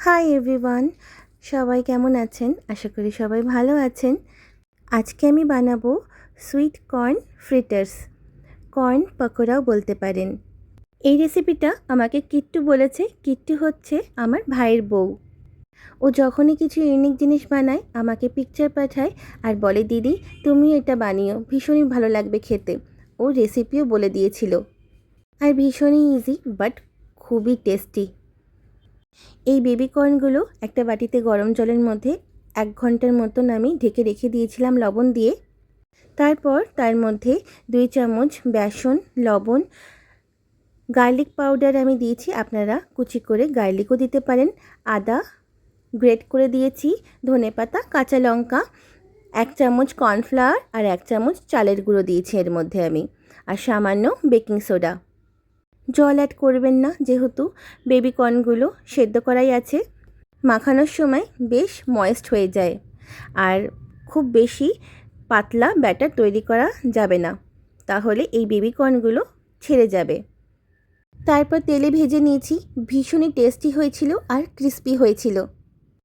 Hi everyone, সবাই কেমন আছেন? আশা করি সবাই ভালো আছেন। আজকে আমি বানাবো সুইট কর্ন ফ্রিটার্স, কর্ন পকোড়াও বলতে পারেন। এই রেসিপিটা আমাকে কিট্টু বলেছে। কিট্টু হচ্ছে আমার ভাইয়ের বউ। ও যখনই কিছু ইউনিক জিনিস বানায় আমাকে পিকচার পাঠায় আর বলে, দিদি তুমি এটা বানিও, ভীষণই ভালো লাগবে খেতে। ও রেসিপিও বলে দিয়েছিল। আর ভীষণই ইজি বাট খুবই টেস্টি। এই বেবি কর্নগুলো একটা বাটিতে গরম জলের মধ্যে 1 ঘন্টার মতন আমি ঢেকে রেখে দিয়েছিলাম লবণ দিয়ে। তারপর তার মধ্যে 2 চামচ বেসন, লবণ, গার্লিক পাউডার আমি দিয়েছি, আপনারা কুচি করে গার্লিকও দিতে পারেন, আদা গ্রেট করে দিয়েছি, ধনেপাতা, কাঁচা লঙ্কা, 1 চামচ কর্নফ্লাওয়ার আর 1 চামচ চালের গুঁড়ো দিয়েছি এর মধ্যে আমি, আর সামান্য বেকিং সোডা। জল অ্যাড করবেন না, যেহেতু বেবি কর্নগুলো সেদ্ধ করাই আছে। মাখানোর সময় বেশ ময়েস্ট হয়ে যায়, আর খুব বেশি পাতলা ব্যাটার তৈরি করা যাবে না, তাহলে এই বেবি কর্নগুলো ছেড়ে যাবে। তারপর তেলে ভেজে নিয়েছি, ভীষণই টেস্টি হয়েছিল আর ক্রিস্পি হয়েছিল।